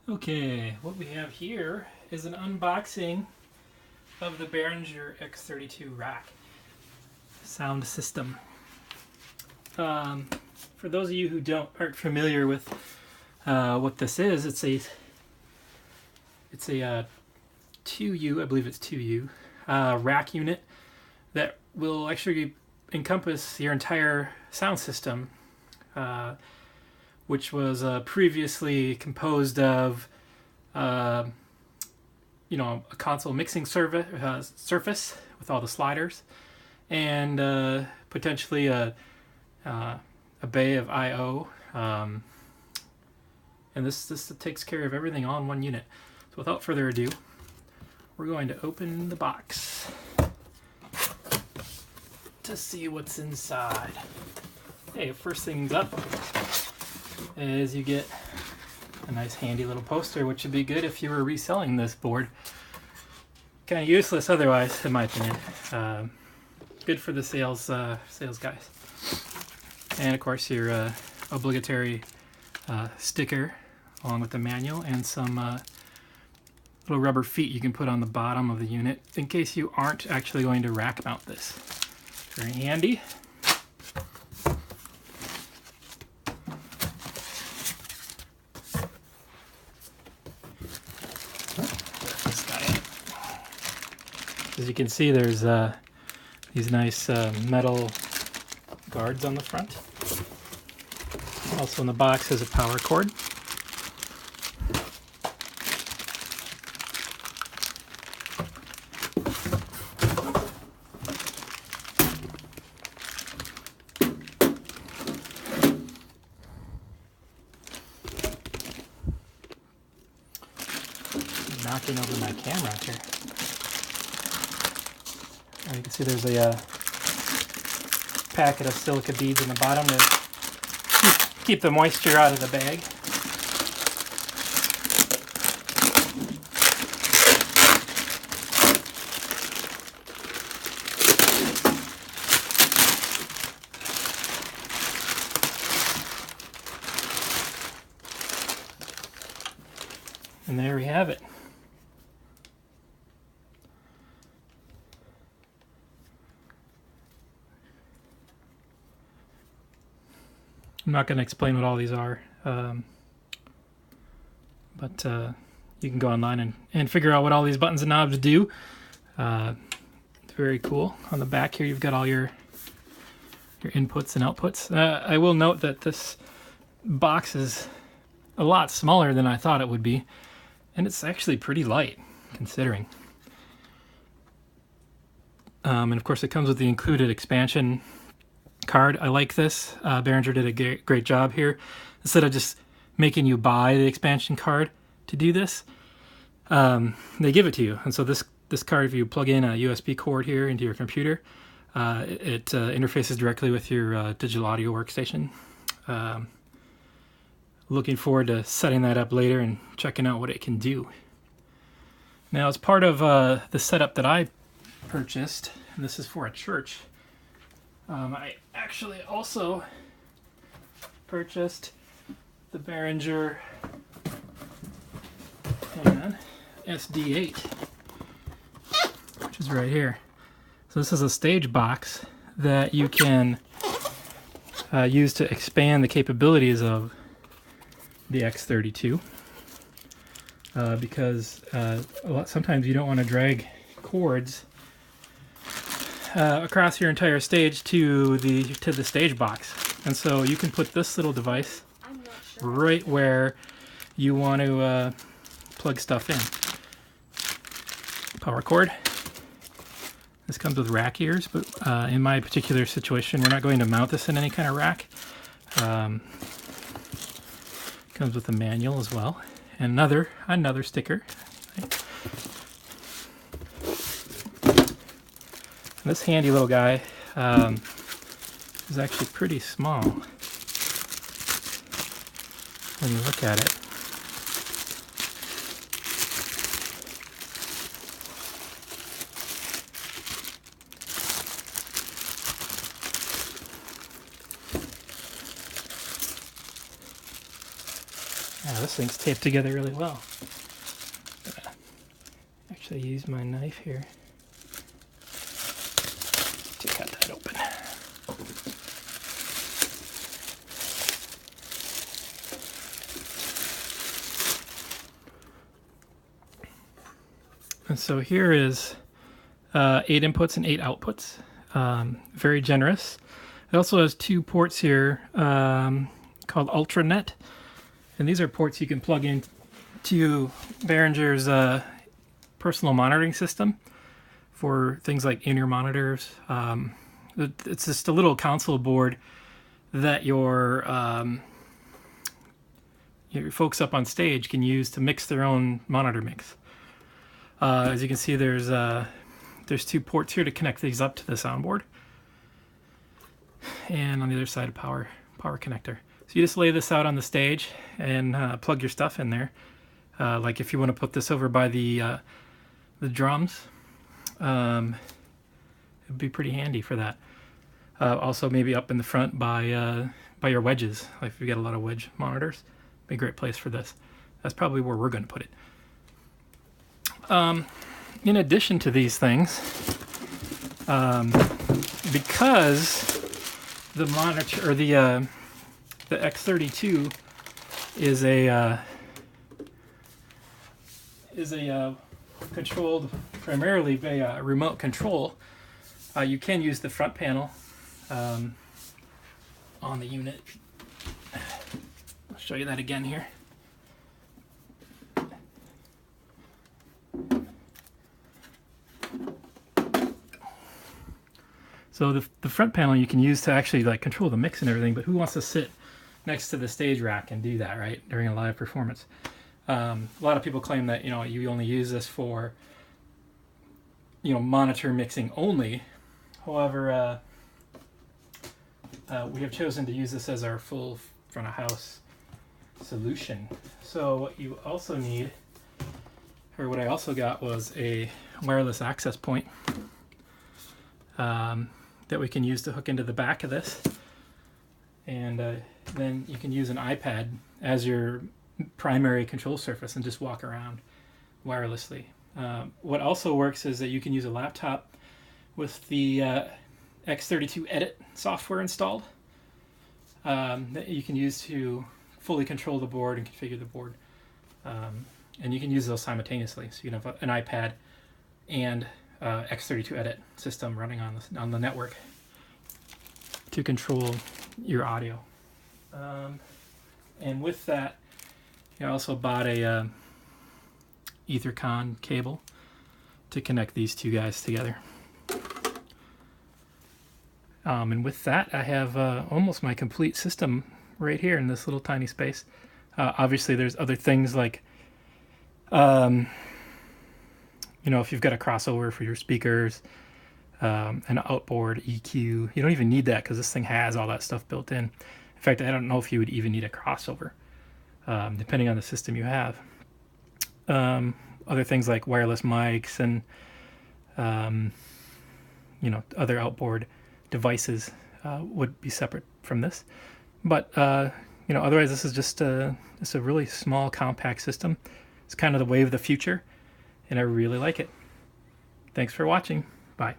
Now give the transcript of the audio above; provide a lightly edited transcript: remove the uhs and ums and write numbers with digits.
Okay, what we have here is an unboxing of the Beringer X32 Rack sound system. For those of you who aren't familiar with what this is, it's a 2U, I believe it's 2U, rack unit that will actually encompass your entire sound system, which was previously composed of, a console mixing surface with all the sliders, and potentially a bay of I/O, and this takes care of everything all in one unit. So without further ado, we're going to open the box to see what's inside. Hey, first things up is you get a nice handy little poster, which would be good if you were reselling this board. Kind of useless otherwise, in my opinion. Good for the sales guys. And of course your obligatory sticker along with the manual and some little rubber feet you can put on the bottom of the unit in case you aren't actually going to rack mount this. Very handy. As you can see, there's these nice metal guards on the front. Also in the box is a power cord. Knocking over my camera here. You can see there's a packet of silica beads in the bottom to keep the moisture out of the bag. And there we have it. I'm not going to explain what all these are, but you can go online and figure out what all these buttons and knobs do. It's very cool. On the back here you've got all your inputs and outputs. I will note that this box is a lot smaller than I thought it would be, and it's actually pretty light considering. And of course it comes with the included expansion card. I like this. Beringer did a great job here. Instead of just making you buy the expansion card to do this, they give it to you. And so this card, if you plug in a USB cord here into your computer, it interfaces directly with your digital audio workstation. Looking forward to setting that up later and checking out what it can do. Now, as part of the setup that I purchased, and this is for a church, I actually also purchased the Beringer SD8, which is right here. So this is a stage box that you can use to expand the capabilities of the X32, because sometimes you don't want to drag cords across your entire stage to the stage box, and so you can put this little device right where you want to plug stuff in. Power cord. This comes with rack ears, but in my particular situation, we're not going to mount this in any kind of rack. Comes with a manual as well, and another sticker. This handy little guy is actually pretty small when you look at it. Wow, this thing's taped together really well. Actually use my knife here to cut that open. And so here is 8 inputs and 8 outputs. Very generous. It also has 2 ports here called UltraNet. And these are ports you can plug in to Beringer's personal monitoring system for things like in-ear monitors. It's just a little console board that your folks up on stage can use to mix their own monitor mix. As you can see, there's 2 ports here to connect these up to the soundboard, and on the other side a power connector. So you just lay this out on the stage and plug your stuff in there. Like if you want to put this over by the drums, it'd be pretty handy for that. Also maybe up in the front by your wedges. Like if you got a lot of wedge monitors, be a great place for this. That's probably where we're going to put it. In addition to these things, because the monitor, or the X32 is a controlled primarily by a remote control, you can use the front panel on the unit. I'll show you that again here. So the front panel you can use to actually like control the mix and everything, but who wants to sit next to the stage rack and do that, right, during a live performance? A lot of people claim that you only use this for monitor mixing only. However, we have chosen to use this as our full front of house solution. So what you also need, or what I also got, was a wireless access point that we can use to hook into the back of this, and then you can use an iPad as your primary control surface and just walk around wirelessly. What also works is that you can use a laptop with the X32 Edit software installed that you can use to fully control the board and configure the board, and you can use those simultaneously. So you can have an iPad and X32 Edit system running on the network to control your audio. And with that, I also bought a Ethercon cable to connect these two guys together. And with that, I have almost my complete system right here in this little tiny space. Obviously, there's other things like if you've got a crossover for your speakers, an outboard EQ, you don't even need that because this thing has all that stuff built in. In fact, I don't know if you would even need a crossover, depending on the system you have. Other things like wireless mics and other outboard devices would be separate from this. But otherwise, this is just a really small, compact system. It's kind of the way of the future, and I really like it. Thanks for watching. Bye.